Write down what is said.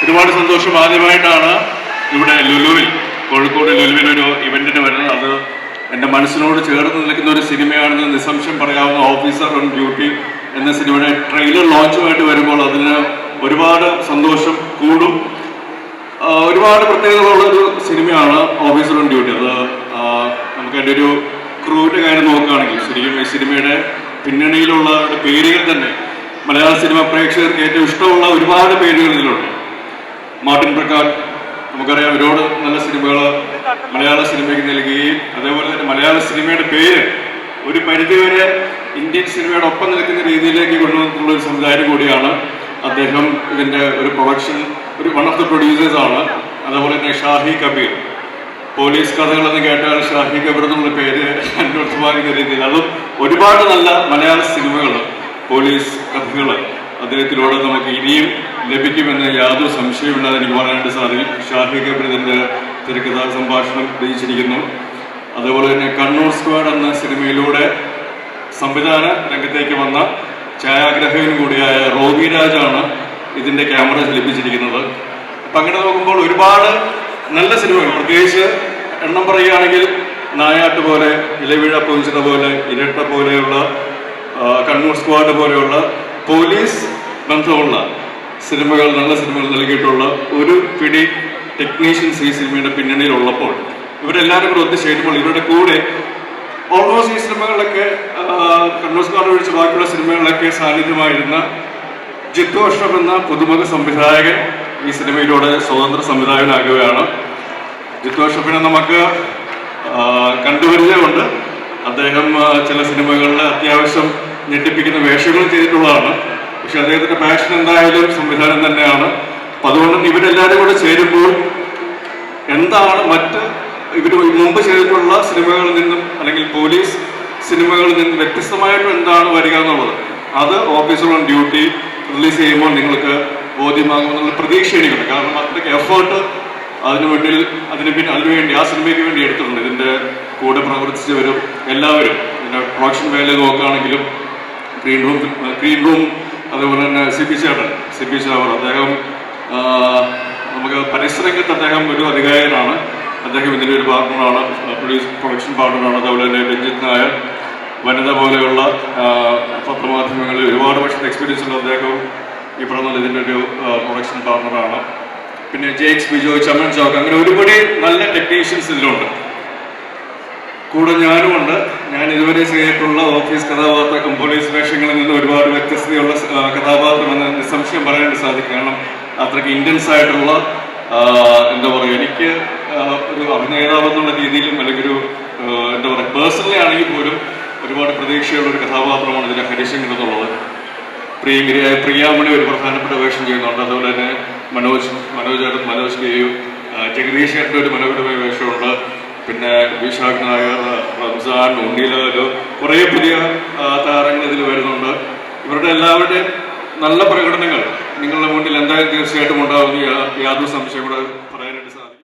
ഒരുപാട് സന്തോഷം. ആദ്യമായിട്ടാണ് ഇവിടെ ലുലുവിൽ, കോഴിക്കോട് ലുലുവിൽ ഒരു ഇവന്റിന് വരുന്നത്. അത് എൻ്റെ മനസ്സിനോട് ചേർന്ന് നിൽക്കുന്ന ഒരു സിനിമയാണെന്ന് നിസ്സംശയം പറയാവുന്ന ഓഫീസർ ഓൺ ഡ്യൂട്ടി എന്ന സിനിമയുടെ ട്രെയിലർ ലോഞ്ചുമായിട്ട് വരുമ്പോൾ അതിന് ഒരുപാട് സന്തോഷം കൂടും. ഒരുപാട് പ്രത്യേകതകളുള്ളൊരു സിനിമയാണ് ഓഫീസർ ഓൺ ഡ്യൂട്ടി. അത് നമുക്ക് അതിൻ്റെ ഒരു ക്രൂവിൻ്റെ കാര്യം നോക്കുകയാണെങ്കിൽ ശരിക്കും ഈ സിനിമയുടെ പിന്നണിയിലുള്ള പേരുകൾ തന്നെ മലയാള സിനിമ പ്രേക്ഷകർക്ക് ഏറ്റവും ഇഷ്ടമുള്ള ഒരുപാട് പേരുകൾ ഇതിലുണ്ട്. മാർട്ടിൻ പ്രക്കാട്ട്, നമുക്കറിയാം, ഒരുപാട് നല്ല സിനിമകൾ മലയാള സിനിമയ്ക്ക് നൽകുകയും അതേപോലെ തന്നെ മലയാള സിനിമയുടെ പേര് ഒരു പരിധിവരെ ഇന്ത്യൻ സിനിമയുടെ ഒപ്പം നിൽക്കുന്ന രീതിയിലേക്ക് കൊണ്ടുവന്നിട്ടുള്ള ഒരു സംവിധായകൻ കൂടിയാണ് അദ്ദേഹം. ഇതിൻ്റെ ഒരു production one of the producers ആണ്. അതേപോലെ തന്നെ ഷാഹി കബീർ, പോലീസ് കഥകളെന്ന് കേട്ടാൽ ഷാഹി കബീർ എന്നുള്ള പേര് അന്വർത്ഥമാകുന്ന രീതിയിൽ അതും ഒരുപാട് നല്ല മലയാള സിനിമകൾ, പോലീസ് കഥകൾ അദ്ദേഹത്തിലൂടെ നമുക്ക് ഇനിയും ലഭിക്കുമെന്ന് യാതൊരു സംശയമില്ലാതെ എനിക്ക് പറയാനായിട്ട് സാധിക്കും. ഷാഹി കബീർ ഇതിൻ്റെ തിരക്കഥാ സംഭാഷണം രചിച്ചിരിക്കുന്നു. അതുപോലെ തന്നെ കണ്ണൂർ സ്ക്വാഡ് എന്ന സിനിമയിലൂടെ സംവിധാന രംഗത്തേക്ക് വന്ന ഛായാഗ്രാഹകനും കൂടിയായ റോബി രാജാണ് ഇതിൻ്റെ ക്യാമറ ചലിപ്പിച്ചിരിക്കുന്നത്. അപ്പം അങ്ങനെ നോക്കുമ്പോൾ ഒരുപാട് നല്ല സിനിമകൾ, പ്രത്യേകിച്ച് എണ്ണം പറയുകയാണെങ്കിൽ നായാട്ട് പോലെ, ഇലവീഴ പൊഞ്ചിത പോലെ, ഇരട്ട പോലെയുള്ള, കണ്ണൂർ സ്ക്വാഡ് പോലെയുള്ള പോലീസ് ബന്ധമുള്ള സിനിമകൾ, നല്ല സിനിമകൾ നൽകിയിട്ടുള്ള ഒരു പിടി ടെക്നീഷ്യൻസ് ഈ സിനിമയുടെ പിന്നണിയിലുള്ളപ്പോൾ ഇവരെല്ലാവരും കൂടെ ഒത്തുചേരുമ്പോൾ ഇവരുടെ കൂടെ ഓൾമോസ്റ്റ് ഈ സിനിമകളിലൊക്കെ കണ്ണൂർ സ്ക്വാഡ് ഒഴിച്ച് ബാക്കിയുള്ള സിനിമകളിലൊക്കെ സാന്നിധ്യമായിരുന്ന ജിത്തു അഷ്റഫ് എന്ന പുതുമുഖ സംവിധായകൻ ഈ സിനിമയിലൂടെ സ്വതന്ത്ര സംവിധായകനാകുകയാണ്. ജിത്തു അഷ്റഫിനെ നമുക്ക് കണ്ടുപരിചയമുണ്ട്. അദ്ദേഹം ചില സിനിമകളിൽ അത്യാവശ്യം ഞെട്ടിപ്പിക്കുന്ന വേഷങ്ങൾ ചെയ്തിട്ടുള്ളതാണ്. പക്ഷെ അദ്ദേഹത്തിന്റെ പാഷൻ എന്തായാലും സംവിധാനം തന്നെയാണ്. അപ്പം അതുകൊണ്ട് ഇവരെല്ലാവരും കൂടെ ചേരുമ്പോൾ എന്താണ് മറ്റ് ഇവർ മുമ്പ് ചെയ്തിട്ടുള്ള സിനിമകളിൽ നിന്നും അല്ലെങ്കിൽ പോലീസ് സിനിമകളിൽ നിന്നും വ്യത്യസ്തമായിട്ട് എന്താണ് വരിക എന്നുള്ളത് അത് ഓഫീസർ ഓൺ ഡ്യൂട്ടി റിലീസ് ചെയ്യുമ്പോൾ നിങ്ങൾക്ക് ബോധ്യമാകുമെന്നുള്ള പ്രതീക്ഷ എനിക്കുണ്ട്. കാരണം അത്രയ്ക്ക് എഫേർട്ട് അതിനുവേണ്ടി ആ സിനിമയ്ക്ക് വേണ്ടി എടുത്തിട്ടുണ്ട്. ഇതിൻ്റെ കൂടെ പ്രവർത്തിച്ചവരും എല്ലാവരും ഇതിൻ്റെ പ്രൊഡക്ഷൻ മേഖല നോക്കുകയാണെങ്കിലും ഗ്രീൻ റൂം അതേപോലെ തന്നെ സി പി ചാവർ അദ്ദേഹം നമുക്ക് പരിസരരംഗത്ത് അദ്ദേഹം ഒരു അധികാരിയാണ്. അദ്ദേഹം ഇതിൻ്റെ ഒരു പാർട്ണറാണ്, പ്രൊഡക്ഷൻ പാർട്ണറാണ്. അതുപോലെ തന്നെ രഞ്ജിത് നായർ, വനിത പോലെയുള്ള പത്രമാധ്യമങ്ങളിൽ ഒരുപാട് വർഷത്തെ എക്സ്പീരിയൻസ് ഉള്ള അദ്ദേഹം ഈ പറഞ്ഞ ഇതിൻ്റെ ഒരു പ്രൊഡക്ഷൻ പാർട്ണറാണ്. പിന്നെ ജെയ്ക്സ് ബിജോയ്, ചമൻ ചോക്ക്, അങ്ങനെ ഒരുപാട് നല്ല ടെക്നീഷ്യൻസ് ഇതിലുണ്ട്. കൂടെ ഞാനുമുണ്ട്. ഞാൻ ഇതുവരെ ചെയ്തിട്ടുള്ള ഓഫീസ് കഥാപാത്രം പോലീസ് വേഷങ്ങളിൽ നിന്ന് ഒരുപാട് വ്യത്യസ്തതയുള്ള കഥാപാത്രമെന്ന് നിസ്സംശയം പറയാനായിട്ട് സാധിക്കും. കാരണം അത്രയ്ക്ക് ഇൻറ്റൻസ് ആയിട്ടുള്ള എന്താ പറയുക, എനിക്ക് ഒരു അഭിനേതാവ് എന്നുള്ള രീതിയിലും അല്ലെങ്കിൽ ഒരു എന്താ പറയുക പേഴ്സണലി ആണെങ്കിൽ പോലും ഒരുപാട് പ്രതീക്ഷയുള്ള ഒരു കഥാപാത്രമാണ് ഇതിലെ ഹരിശങ്കർ എന്നുള്ളത്. പ്രിയാമണി ഒരു പ്രധാനപ്പെട്ട വേഷം ചെയ്യുന്നുണ്ട്. അതുപോലെ തന്നെ മനോജ് കെയും ജഗദീഷ് ചേട്ടൻ്റെ ഒരു മനോഹരമായ വേഷമുണ്ട്. പിന്നെ വിശാഖ് നായർ, റംസാൻ, ഉണ്ണിലാല്, കുറേ പുതിയ താരങ്ങൾ ഇതിൽ വരുന്നുണ്ട്. ഇവരുടെ എല്ലാവരുടെയും നല്ല പ്രകടനങ്ങൾ നിങ്ങളുടെ മുന്നിൽ എന്തായാലും തീർച്ചയായിട്ടും ഉണ്ടാവുന്ന യാതൊരു സംശയം കൂടെ പറയാനായിട്ട് സാധിക്കും.